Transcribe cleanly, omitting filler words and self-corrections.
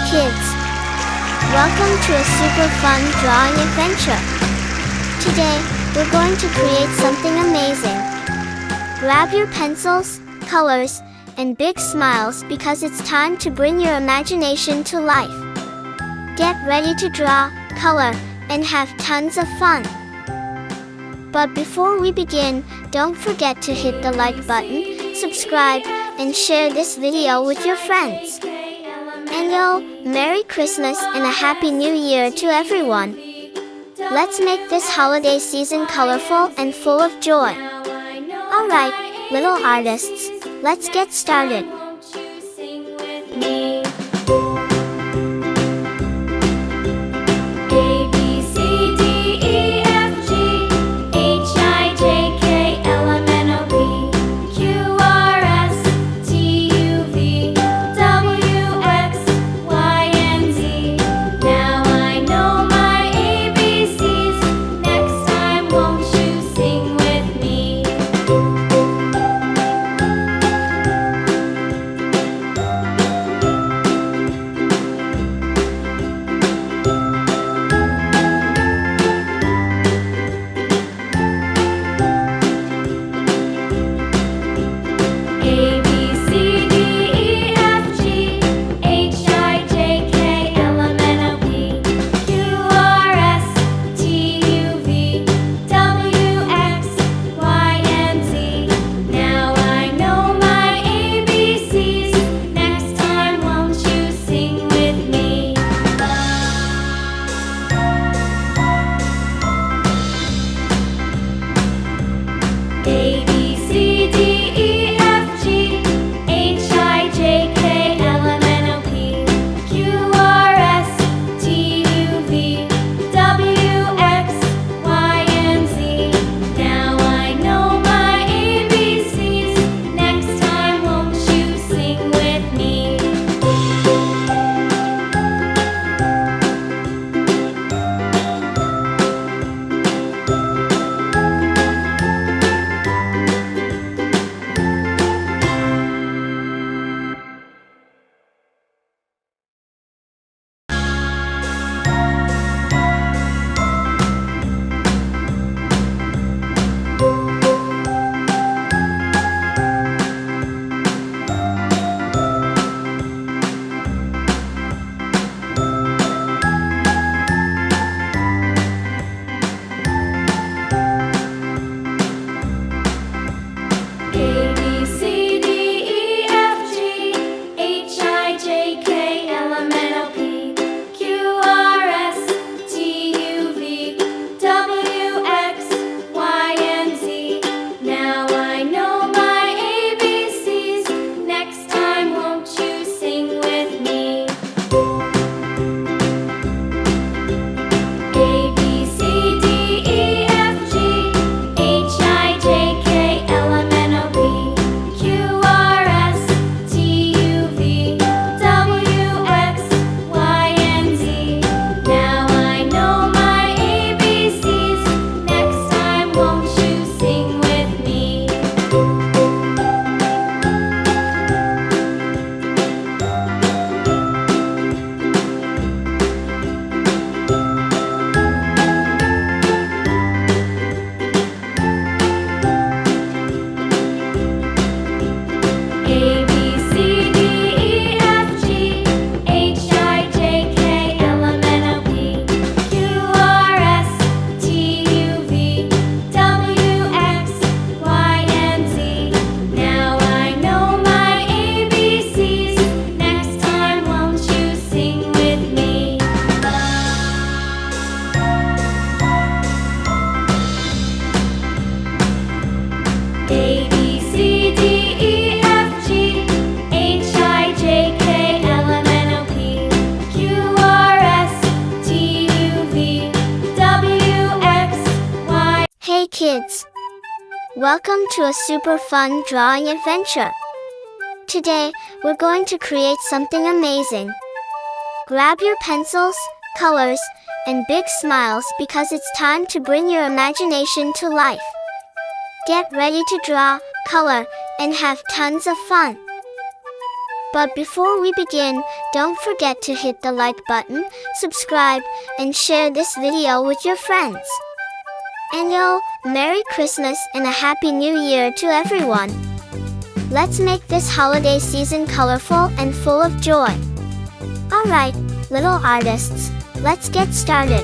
kids! Welcome to a super fun drawing adventure. Today, we're going to create something amazing. Grab your pencils, colors, and big smiles because it's time to bring your imagination to life. Get ready to draw, color, and have tons of fun. But before we begin, don't forget to hit the like button, subscribe, and share this video with your friends. And yo, Merry Christmas and a Happy New Year to everyone. Let's make this holiday season colorful and full of joy. Alright, little artists, let's get started. Hey kids! Welcome to a super fun drawing adventure. Today, we're going to create something amazing. Grab your pencils, colors, and big smiles because it's time to bring your imagination to life. Get ready to draw, color, and have tons of fun. But before we begin, don't forget to hit the like button, subscribe, and share this video with your friends. And yo, Merry Christmas and a Happy New Year to everyone! Let's make this holiday season colorful and full of joy. Alright, little artists, let's get started.